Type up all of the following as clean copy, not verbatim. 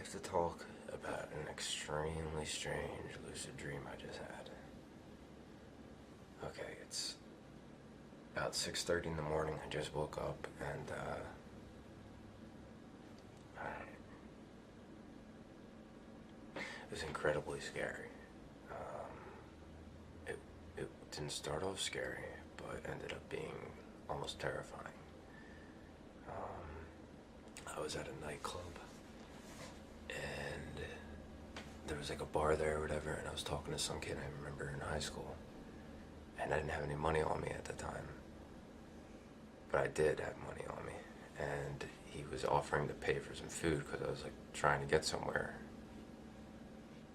have to talk about an extremely strange lucid dream I just had. Okay, it's about 6:30 in the morning. I just woke up and it was incredibly scary. It didn't start off scary, but ended up being almost terrifying. I was at a nightclub and there was like a bar there or whatever, and I was talking to some kid I remember in high school, and I didn't have any money on me at the time, but I did have money on me, and he was offering to pay for some food because I was like trying to get somewhere,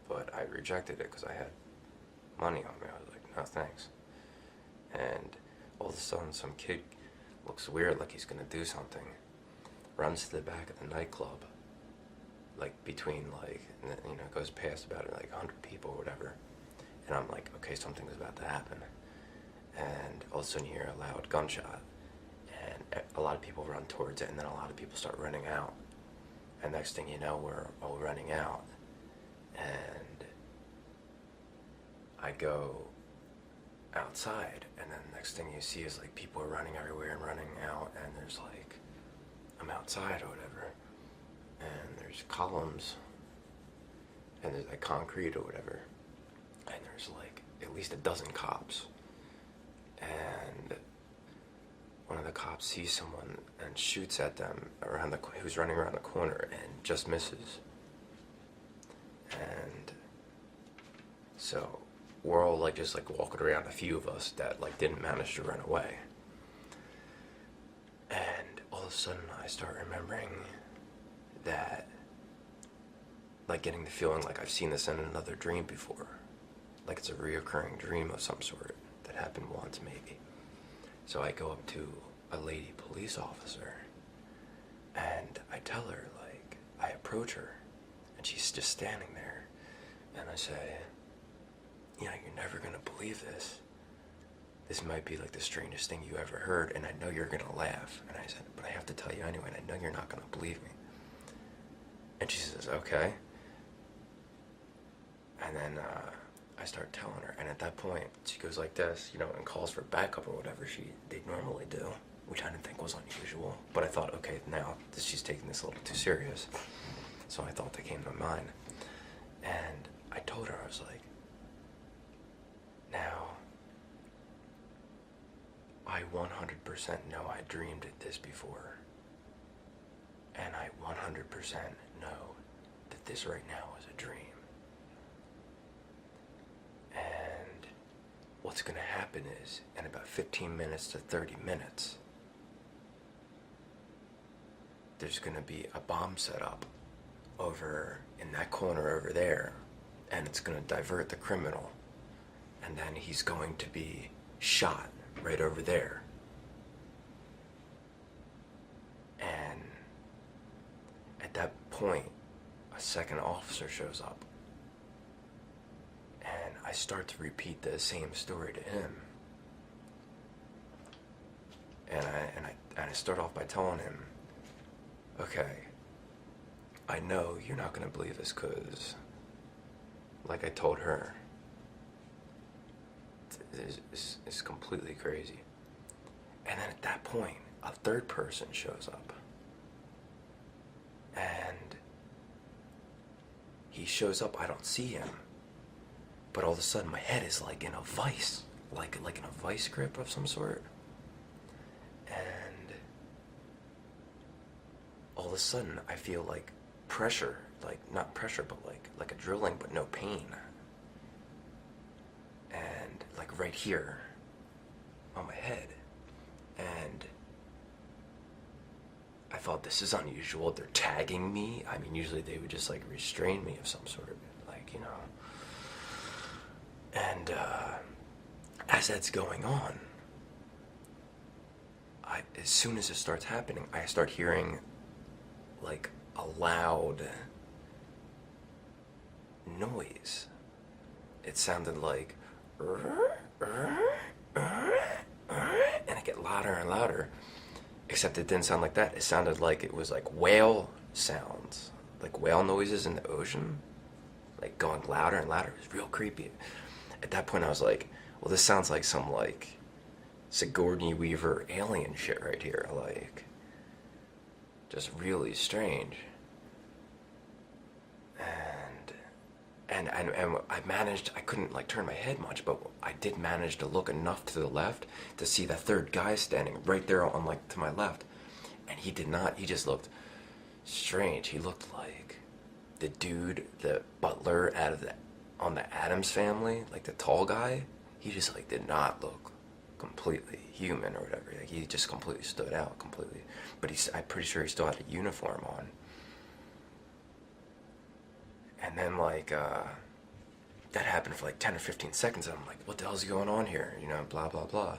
but I rejected it because I had money on me. I was like, no thanks. And all of a sudden some kid looks weird, like he's gonna do something, runs to the back of the nightclub, like between like, you know, goes past about like 100 people or whatever, and I'm like, okay, something's about to happen. And all of a sudden you hear a loud gunshot, and a lot of people run towards it, and then a lot of people start running out, and next thing you know, we're all running out, and I go outside, and then the next thing you see is like people are running everywhere and running out, and there's like, I'm outside or whatever, and there's columns, and there's like concrete or whatever, and there's like at least a dozen cops, and one of the cops sees someone and shoots at them who's running around the corner, and just misses. And so we're all like just like walking around, a few of us that like didn't manage to run away. And all of a sudden I start remembering that, like getting the feeling like I've seen this in another dream before. Like it's a reoccurring dream of some sort that happened once maybe. So I go up to a lady police officer and I tell her, like, I approach her and she's just standing there, and I say, you know, you're never gonna believe this. This might be like the strangest thing you ever heard, and I know you're gonna laugh. And I said, but I have to tell you anyway, and I know you're not gonna believe me. And she says, okay. And then I start telling her, and at that point she goes like this, you know, and calls for backup or whatever they normally do, which I didn't think was unusual. But I thought, okay, now she's taking this a little too serious. So I thought that came to mind. And I told her, I was like, now, I 100% know I dreamed this before. And I 100% know that this right now is a dream. And what's going to happen is, in about 15 minutes to 30 minutes, there's going to be a bomb set up over in that corner over there, and it's going to divert the criminal, and then he's going to be shot right over there. And at that point, a second officer shows up, and I start to repeat the same story to him. And I start off by telling him, okay, I know you're not going to believe this because, like I told her, it's completely crazy. And then at that point, a third person shows up. And he shows up, I don't see him. But all of a sudden my head is like in a vice, like in a vice grip of some sort. And all of a sudden I feel like pressure, like not pressure, but like a drilling, but no pain. And like right here on my head. And I thought, this is unusual. They're tagging me. I mean, usually they would just like restrain me of some sort, like, you know. And as that's going on, as soon as it starts happening, I start hearing like a loud noise. It sounded like, and it get louder and louder. Except it didn't sound like that. It sounded like it was like whale sounds, like whale noises in the ocean, like going louder and louder. It was real creepy. At that point, I was like, well, this sounds like some like Sigourney Weaver alien shit right here. Like, just really strange. And I managed, I couldn't like turn my head much, but I did manage to look enough to the left to see that third guy standing right there on like to my left. And he did not, he just looked strange. He looked like the dude, the butler out of the, on the Addams Family, like the tall guy. He just like did not look completely human or whatever. Like, he just completely stood out completely. But I'm pretty sure he still had a uniform on. And then like that happened for like 10 or 15 seconds, and I'm like, what the hell's going on here? You know, blah blah blah.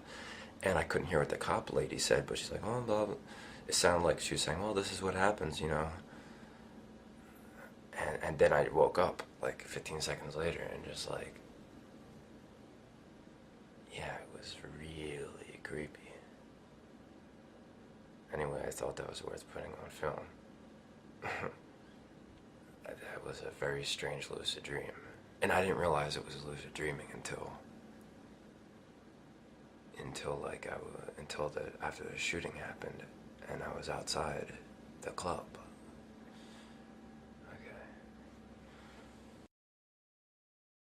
And I couldn't hear what the cop lady said, but she's like, oh blah blah. It sounded like she was saying, well, this is what happens, you know. And then I woke up like 15 seconds later and just like, yeah, it was really creepy. Anyway, I thought that was worth putting on film. That was a very strange lucid dream. And I didn't realize it was lucid dreaming until like after the shooting happened and I was outside the club.